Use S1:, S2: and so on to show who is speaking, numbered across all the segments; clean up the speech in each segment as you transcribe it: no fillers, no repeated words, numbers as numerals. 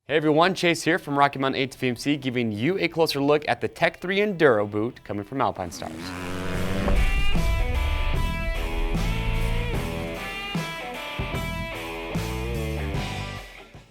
S1: Hey everyone, Chase here from Rocky Mountain ATV giving you a closer look at the Tech 3 Enduro boot coming from Alpinestars.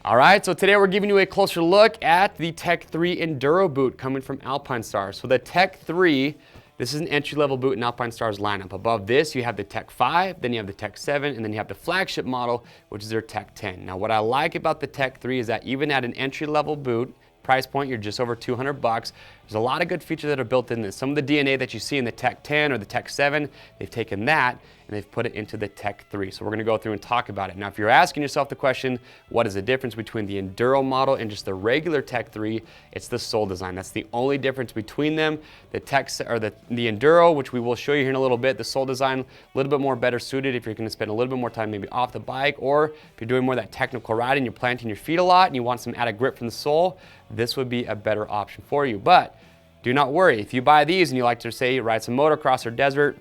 S1: Alright, so today we're giving you a closer look at the Tech 3 Enduro boot coming from Alpinestars. So the Tech 3, this is an entry-level boot in Alpinestars lineup. Above this, you have the Tech 5, then you have the Tech 7, and then you have the flagship model, which is their Tech 10. Now, what I like about the Tech 3 is that even at an entry-level boot, price point, you're just over $200. There's a lot of good features that are built in this. Some of the DNA that you see in the Tech 10 or the Tech 7, they've taken that and they've put it into the Tech 3. So we're gonna go through and talk about it. Now, if you're asking yourself the question, what is the difference between the Enduro model and just the regular Tech 3? It's the sole design. That's the only difference between them. The Enduro, which we will show you here in a little bit, the sole design, a little bit more better suited if you're gonna spend a little bit more time maybe off the bike, or if you're doing more of that technical riding, you're planting your feet a lot and you want some added grip from the sole, this would be a better option for you. But do not worry, if you buy these and you like to say ride some motocross or desert,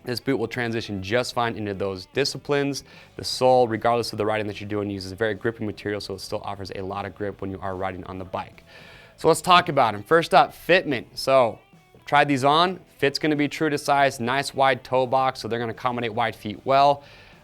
S1: this boot will transition just fine into those disciplines. The sole, regardless of the riding that you're doing, uses a very grippy material, so it still offers a lot of grip when you are riding on the bike. So let's talk about them. First up, fitment. So tried these on, fit's gonna be true to size, nice wide toe box, so they're gonna accommodate wide feet well.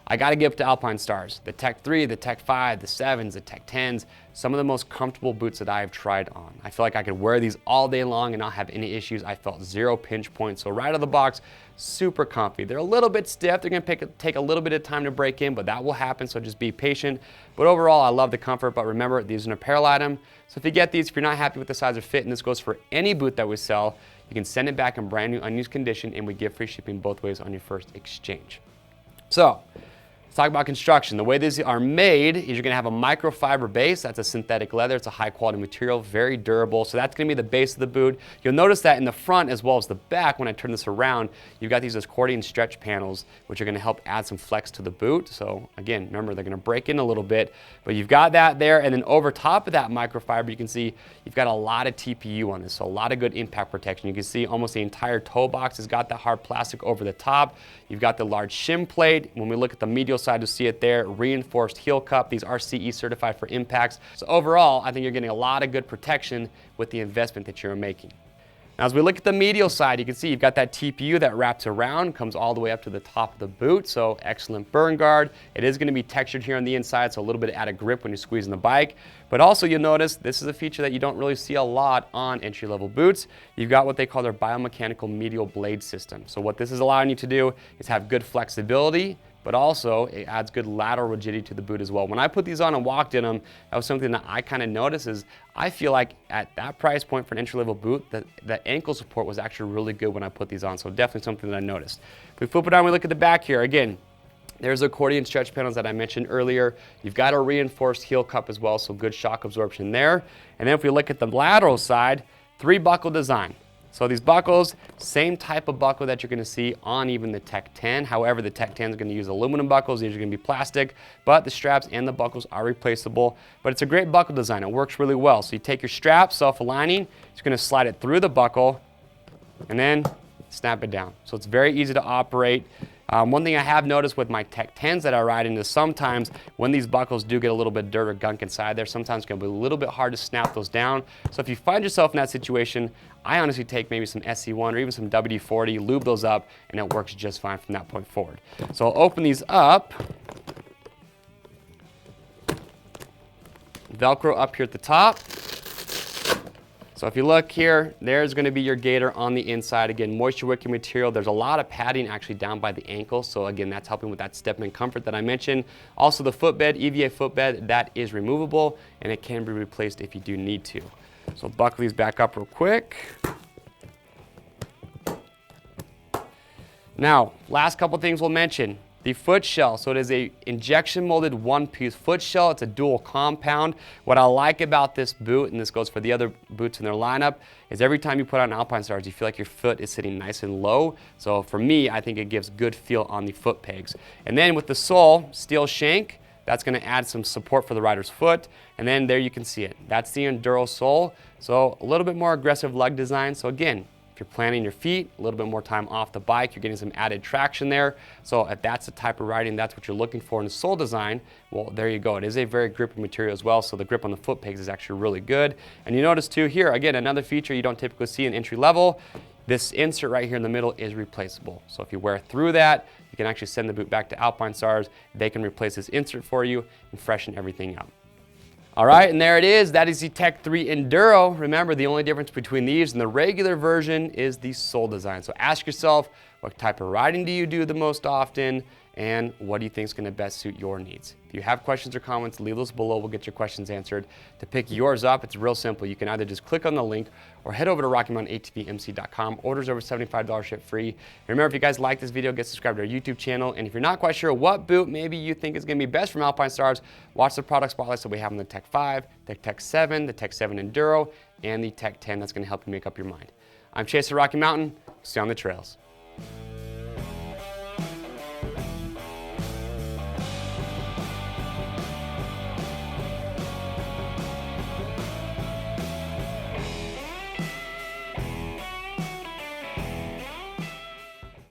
S1: I gotta give it to Alpinestars. The Tech 3, the Tech 5, the 7s, the Tech 10s, some of the most comfortable boots that I've tried on. I feel like I could wear these all day long and not have any issues. I felt zero pinch points. So right out of the box, super comfy. They're a little bit stiff. They're gonna take a little bit of time to break in, but that will happen, so just be patient. But overall, I love the comfort, but remember, these are an apparel item. So if you get these, if you're not happy with the size or fit, and this goes for any boot that we sell, you can send it back in brand new, unused condition, and we give free shipping both ways on your first exchange. So, let's talk about construction. The way these are made is you're gonna have a microfiber base. That's a synthetic leather. It's a high quality material, very durable. So that's gonna be the base of the boot. You'll notice that in the front as well as the back, when I turn this around, you've got these accordion stretch panels, which are gonna help add some flex to the boot. So again, remember, they're gonna break in a little bit, but you've got that there. And then over top of that microfiber, you can see you've got a lot of TPU on this. So a lot of good impact protection. You can see almost the entire toe box has got that hard plastic over the top. You've got the large shin plate. When we look at the medial side, you'll see it there, reinforced heel cup. These are CE certified for impacts. So overall, I think you're getting a lot of good protection with the investment that you're making. Now, as we look at the medial side, you can see you've got that TPU that wraps around, comes all the way up to the top of the boot, so excellent burn guard. It is gonna be textured here on the inside, so a little bit of added grip when you're squeezing the bike. But also, you'll notice this is a feature that you don't really see a lot on entry-level boots. You've got what they call their biomechanical medial blade system. So what this is allowing you to do is have good flexibility, but also it adds good lateral rigidity to the boot as well. When I put these on and walked in them, that was something that I kind of noticed is I feel like at that price point for an entry-level boot, the ankle support was actually really good when I put these on. So definitely something that I noticed. If we flip it on, we look at the back here. Again, there's the accordion stretch panels that I mentioned earlier. You've got a reinforced heel cup as well, so good shock absorption there. And then if we look at the lateral side, 3 buckle design. So these buckles, same type of buckle that you're gonna see on even the Tech 10. However, the Tech 10 is gonna use aluminum buckles. These are gonna be plastic, but the straps and the buckles are replaceable. But it's a great buckle design. It works really well. So you take your strap, self-aligning, it's gonna slide it through the buckle, and then snap it down. So it's very easy to operate. One thing I have noticed with my Tech 10s that I ride in is sometimes when these buckles do get a little bit dirt or gunk inside there, sometimes it's gonna be a little bit hard to snap those down. So if you find yourself in that situation, I honestly take maybe some SC1 or even some WD-40, lube those up, and it works just fine from that point forward. So I'll open these up. Velcro up here at the top. So if you look here, there's gonna be your gaiter on the inside. Again, moisture wicking material. There's a lot of padding actually down by the ankle. So again, that's helping with that step-in comfort that I mentioned. Also the footbed, EVA footbed, that is removable and it can be replaced if you do need to. So buckle these back up real quick. Now, last couple things we'll mention. The foot shell, so it is a injection molded one-piece foot shell. It's a dual compound. What I like about this boot, and this goes for the other boots in their lineup, is every time you put on Alpinestars, you feel like your foot is sitting nice and low. So for me, I think it gives good feel on the foot pegs. And then with the sole, steel shank, that's gonna add some support for the rider's foot. And then there you can see it. That's the Enduro sole. So a little bit more aggressive lug design. So again, If you're planting your feet, a little bit more time off the bike, you're getting some added traction there. So if that's the type of riding, that's what you're looking for in the sole design, well, there you go. It is a very grippy material as well, so the grip on the foot pegs is actually really good. And you notice too here, again, another feature you don't typically see in entry level, this insert right here in the middle is replaceable. So if you wear through that, you can actually send the boot back to Alpinestars. They can replace this insert for you and freshen everything up. All right, and there it is. That is the Tech 3 Enduro. Remember, the only difference between these and the regular version is the sole design. So ask yourself, what type of riding do you do the most often? And what do you think is going to best suit your needs? If you have questions or comments, leave those below. We'll get your questions answered. To pick yours up, it's real simple. You can either just click on the link or head over to RockyMountainATVMC.com. Orders over $75 ship free. And remember, if you guys like this video, get subscribed to our YouTube channel. And if you're not quite sure what boot maybe you think is going to be best from Alpinestars, watch the product spotlights that we have on the Tech 5, the Tech 7, the Tech 7 Enduro, and the Tech 10. That's going to help you make up your mind. I'm Chase at Rocky Mountain. See you on the trails.